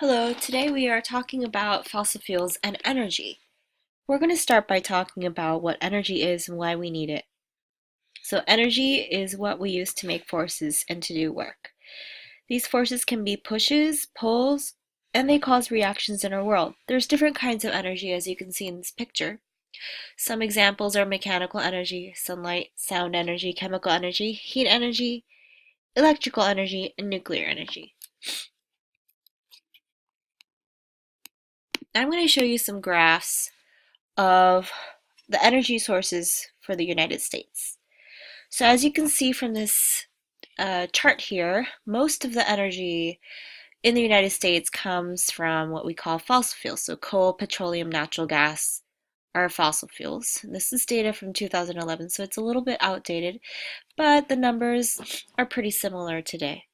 Hello, today we are talking about fossil fuels and energy. We're going to start by talking about what energy is and why we need it. So energy is what we use to make forces and to do work. These forces can be pushes, pulls, and they cause reactions in our world. There's different kinds of energy as you can see in this picture. Some examples are mechanical energy, sunlight, sound energy, chemical energy, heat energy, electrical energy, and nuclear energy. I'm going to show you some graphs of the energy sources for the United States. So as you can see from this chart here, most of the energy in the United States comes from what we call fossil fuels. So coal, petroleum, natural gas are fossil fuels. And this is data from 2011, so it's a little bit outdated, but the numbers are pretty similar today.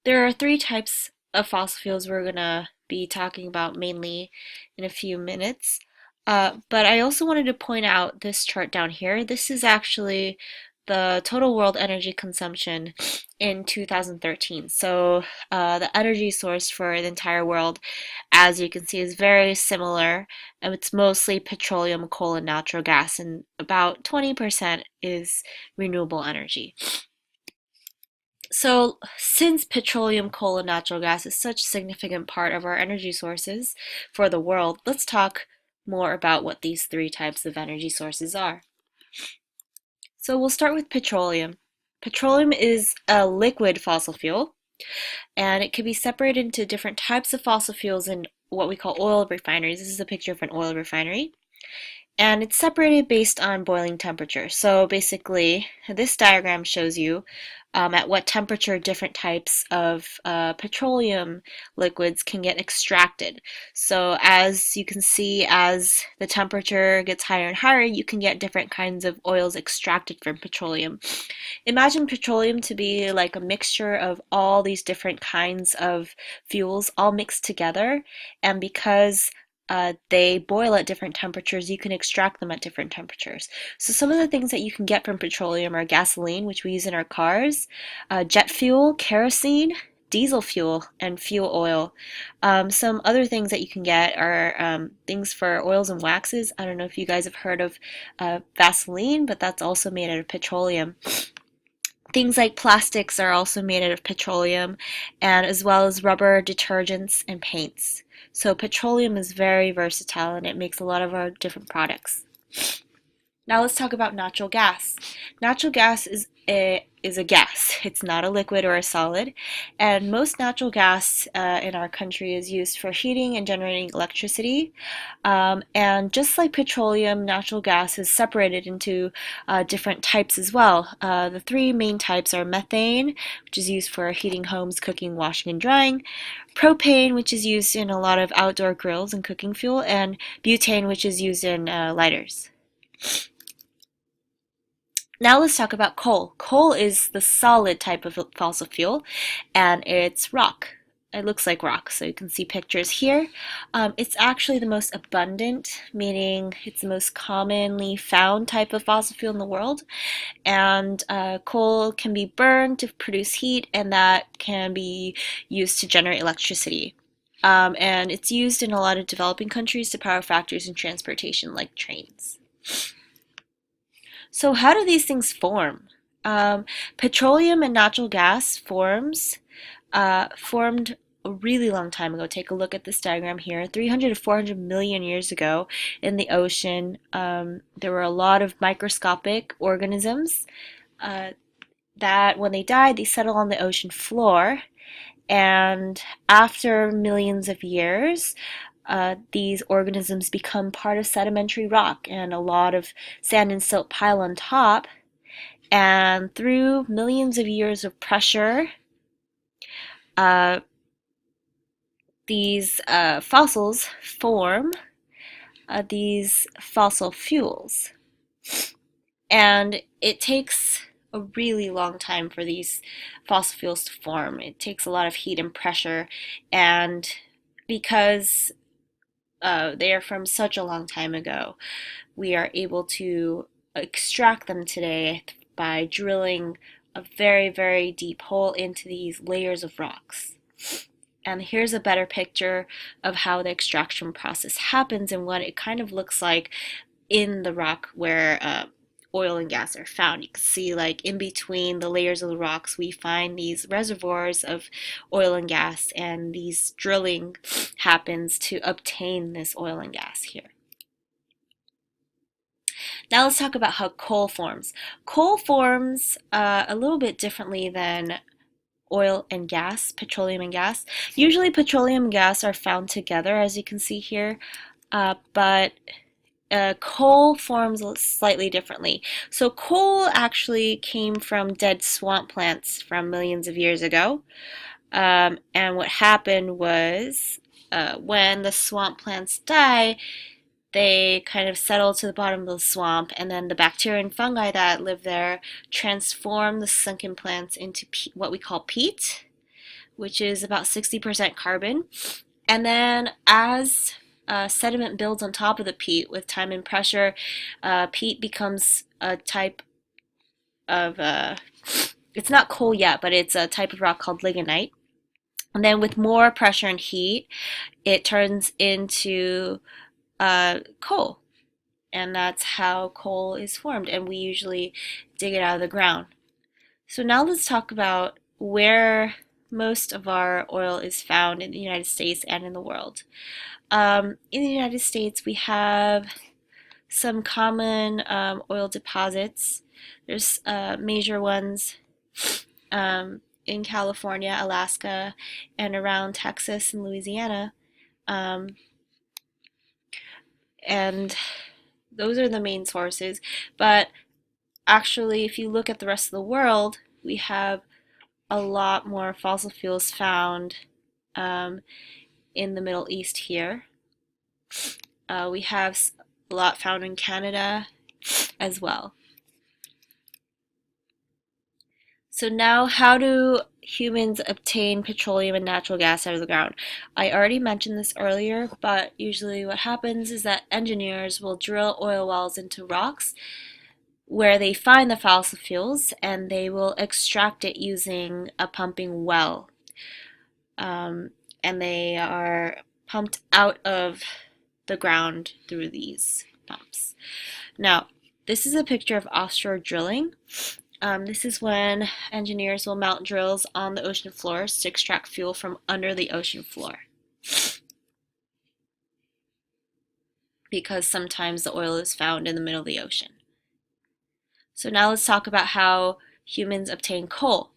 There are three types of fossil fuels we're going to be talking about mainly in a few minutes. But I also wanted to point out this chart down here. This is actually the total world energy consumption in 2013. So the energy source for the entire world, as you can see, is very similar. It's mostly petroleum, coal, and natural gas, and about 20% is renewable energy. So, since petroleum, coal, and natural gas is such a significant part of our energy sources for the world, let's talk more about what these three types of energy sources are. So, we'll start with petroleum. Petroleum is a liquid fossil fuel, and it can be separated into different types of fossil fuels in what we call oil refineries. This is a picture of an oil refinery. And it's separated based on boiling temperature. So basically, this diagram shows you at what temperature different types of petroleum liquids can get extracted. So as you can see, as the temperature gets higher and higher, you can get different kinds of oils extracted from petroleum. Imagine petroleum to be like a mixture of all these different kinds of fuels all mixed together, and because they boil at different temperatures, you can extract them at different temperatures. So some of the things that you can get from petroleum are gasoline, which we use in our cars, jet fuel, kerosene, diesel fuel, and fuel oil. Some other things that you can get are things for oils and waxes. I don't know if you guys have heard of Vaseline, but that's also made out of petroleum. Things like plastics are also made out of petroleum, and as well as rubber, detergents, and paints. So petroleum is very versatile and it makes a lot of our different products. Now let's talk about natural gas. Natural gas is a gas. It's not a liquid or a solid, and most natural gas in our country is used for heating and generating electricity. And just like petroleum, natural gas is separated into different types as well. The three main types are methane, which is used for heating homes, cooking, washing, and drying; propane, which is used in a lot of outdoor grills and cooking fuel; and butane, which is used in lighters. Now let's talk about coal. Coal is the solid type of fossil fuel, and it's rock. It looks like rock, so you can see pictures here. It's actually the most abundant, meaning it's the most commonly found type of fossil fuel in the world. And coal can be burned to produce heat, and that can be used to generate electricity. And it's used in a lot of developing countries to power factories and transportation, like trains. So how do these things form? Petroleum and natural gas formed a really long time ago. Take a look at this diagram here. 300 to 400 million years ago in the ocean, there were a lot of microscopic organisms that when they died, they settled on the ocean floor. And after millions of years, these organisms become part of sedimentary rock, and a lot of sand and silt pile on top. And through millions of years of pressure, uh, these fossils form these fossil fuels. And it takes a really long time for these fossil fuels to form. It takes a lot of heat and pressure, and because they are from such a long time ago, we are able to extract them today by drilling a very, very deep hole into these layers of rocks. And here's a better picture of how the extraction process happens and what it kind of looks like in the rock where oil and gas are found. You can see like in between the layers of the rocks we find these reservoirs of oil and gas, and these drilling happens to obtain this oil and gas here. Now let's talk about how coal forms. Coal forms a little bit differently than oil and gas, petroleum and gas. Usually petroleum and gas are found together, as you can see here, but coal forms slightly differently. So coal actually came from dead swamp plants from millions of years ago. And what happened was when the swamp plants die, they kind of settle to the bottom of the swamp, and then the bacteria and fungi that live there transform the sunken plants into what we call peat, which is about 60% carbon. And then as sediment builds on top of the peat with time and pressure, peat becomes a type of, it's not coal yet, but it's a type of rock called lignite. And then with more pressure and heat, it turns into coal. And that's how coal is formed. And we usually dig it out of the ground. So now let's talk about where most of our oil is found in the United States and in the world. In the United States, we have some common oil deposits. There's major ones in California, Alaska, and around Texas and Louisiana. And those are the main sources. But actually, if you look at the rest of the world, we have a lot more fossil fuels found in the Middle East here. We have a lot found in Canada as well. So now, how do humans obtain petroleum and natural gas out of the ground? I already mentioned this earlier, but usually what happens is that engineers will drill oil wells into rocks where they find the fossil fuels, and they will extract it using a pumping well. And they are pumped out of the ground through these pumps. Now, this is a picture of offshore drilling. This is when engineers will mount drills on the ocean floors to extract fuel from under the ocean floor, because sometimes the oil is found in the middle of the ocean. So now let's talk about how humans obtain coal.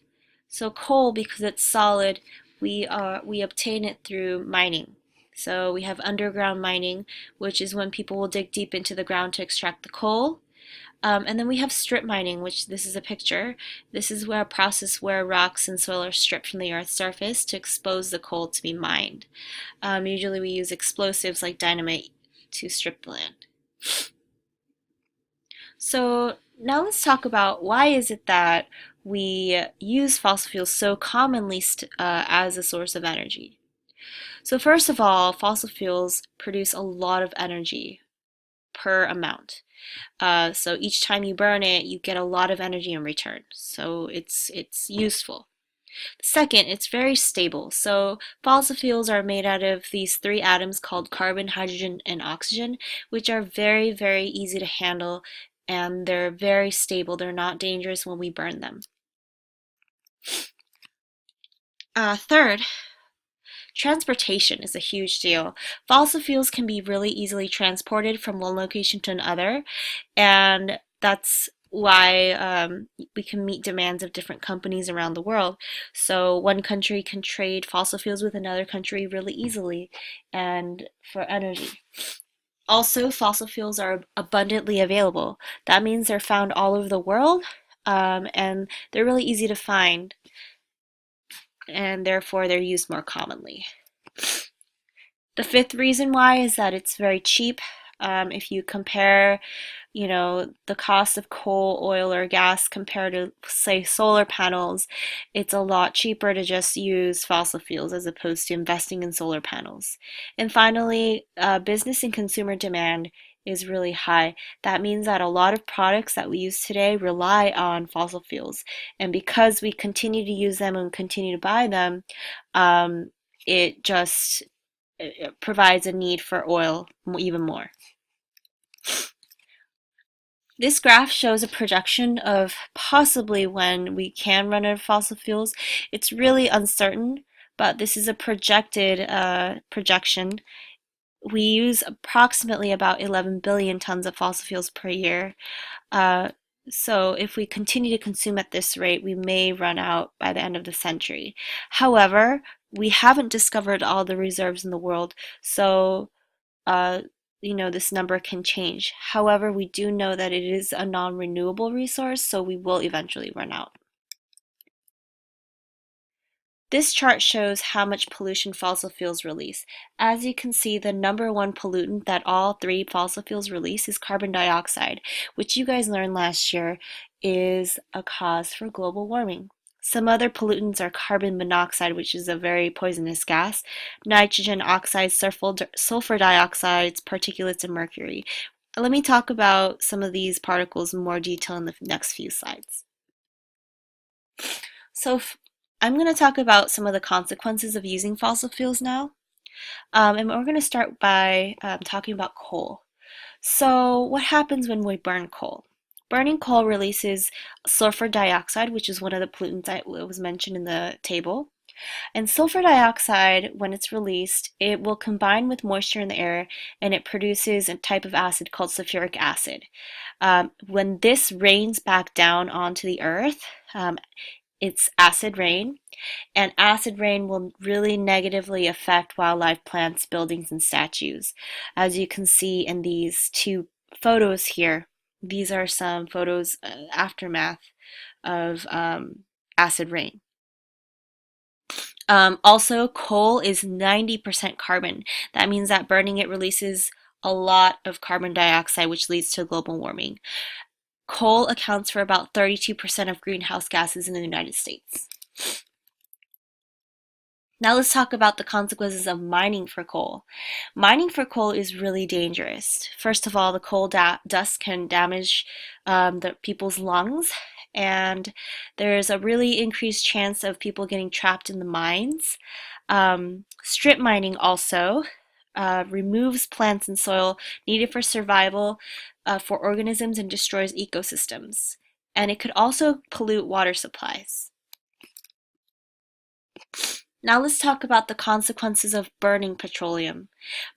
So coal, because it's solid, we obtain it through mining. So we have underground mining, which is when people will dig deep into the ground to extract the coal. And then we have strip mining, which this is a picture. This is where a process where rocks and soil are stripped from the Earth's surface to expose the coal to be mined. Usually we use explosives like dynamite to strip the land. So now let's talk about why is it that we use fossil fuels so commonly as a source of energy. So first of all, fossil fuels produce a lot of energy per amount. So each time you burn it, you get a lot of energy in return. So it's useful. Second, it's very stable. So fossil fuels are made out of these three atoms called carbon, hydrogen, and oxygen, which are very, very easy to handle, and they're very stable. They're not dangerous when we burn them. Third, transportation is a huge deal. Fossil fuels can be really easily transported from one location to another, and that's why we can meet demands of different companies around the world. So one country can trade fossil fuels with another country really easily and for energy. Also, fossil fuels are abundantly available. That means they're found all over the world, and they're really easy to find, and therefore they're used more commonly. The fifth reason why is that it's very cheap. If you compare, the cost of coal, oil, or gas compared to, say, solar panels, it's a lot cheaper to just use fossil fuels as opposed to investing in solar panels. And finally, business and consumer demand is really high. That means that a lot of products that we use today rely on fossil fuels. And because we continue to use them and continue to buy them, it just provides a need for oil even more. This graph shows a projection of possibly when we can run out of fossil fuels. It's really uncertain, but this is a projected projection. We use approximately about 11 billion tons of fossil fuels per year. Uh, so if we continue to consume at this rate, we may run out by the end of the century. However, we haven't discovered all the reserves in the world, so uh, this number can change. However, we do know that it is a non-renewable resource, so we will eventually run out. This chart shows how much pollution fossil fuels release. As you can see, the number one pollutant that all three fossil fuels release is carbon dioxide, which you guys learned last year is a cause for global warming. Some other pollutants are carbon monoxide, which is a very poisonous gas, nitrogen oxides, sulfur dioxides, particulates, and mercury. Let me talk about some of these particles in more detail in the next few slides. So I'm going to talk about some of the consequences of using fossil fuels now. And we're going to start by talking about coal. So what happens when we burn coal? Burning coal releases sulfur dioxide, which is one of the pollutants that was mentioned in the table. And sulfur dioxide, when it's released, it will combine with moisture in the air and it produces a type of acid called sulfuric acid. When this rains back down onto the earth, it's acid rain, and acid rain will really negatively affect wildlife, plants, buildings, and statues. As you can see in these two photos here, these are some photos aftermath of acid rain. Also, coal is 90% carbon. That means that burning it releases a lot of carbon dioxide, which leads to global warming. Coal accounts for about 32% of greenhouse gases in the United States. Now let's talk about the consequences of mining for coal. Mining for coal is really dangerous. First of all, the coal dust can damage the people's lungs, and there's a really increased chance of people getting trapped in the mines. Strip mining also removes plants and soil needed for survival for organisms and destroys ecosystems. And it could also pollute water supplies. Now let's talk about the consequences of burning petroleum.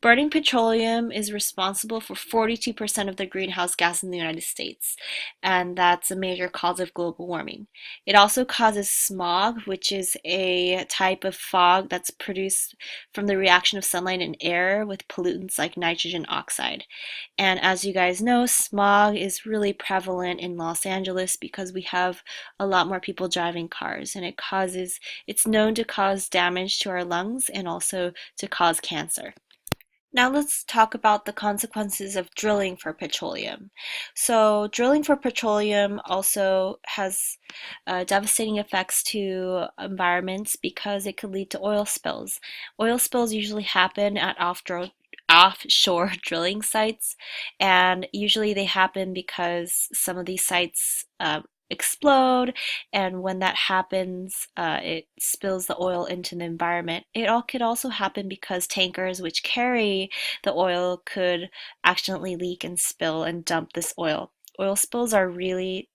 Burning petroleum is responsible for 42% of the greenhouse gas in the United States, and that's a major cause of global warming. It also causes smog, which is a type of fog that's produced from the reaction of sunlight and air with pollutants like nitrogen oxide. And as you guys know, smog is really prevalent in Los Angeles because we have a lot more people driving cars, and it's known to cause damage to our lungs and also to cause cancer. Now let's talk about the consequences of drilling for petroleum. So drilling for petroleum also has devastating effects to environments because it could lead to oil spills. Oil spills usually happen at offshore drilling sites, and usually they happen because some of these sites explode, and when that happens, it spills the oil into the environment. It all could also happen because tankers which carry the oil could accidentally leak and spill and dump this oil. Oil spills are really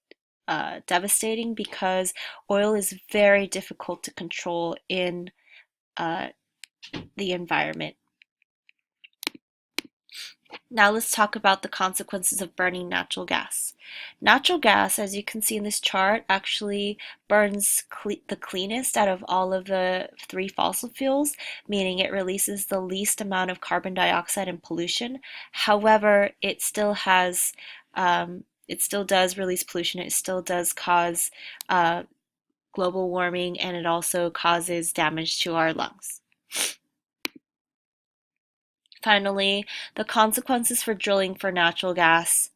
devastating because oil is very difficult to control in uh, the environment. Now let's talk about the consequences of burning natural gas. Natural gas, as you can see in this chart, actually burns the cleanest out of all of the three fossil fuels, meaning it releases the least amount of carbon dioxide and pollution. However, it still does release pollution. It still does cause global warming, and it also causes damage to our lungs. Finally, the consequences for drilling for natural gas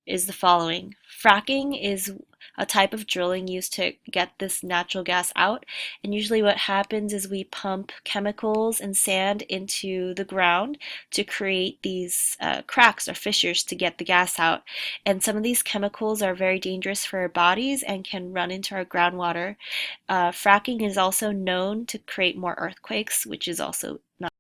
is the following. Fracking is a type of drilling used to get this natural gas out. And usually what happens is we pump chemicals and sand into the ground to create these cracks or fissures to get the gas out. And some of these chemicals are very dangerous for our bodies and can run into our groundwater. Fracking is also known to create more earthquakes, which is also not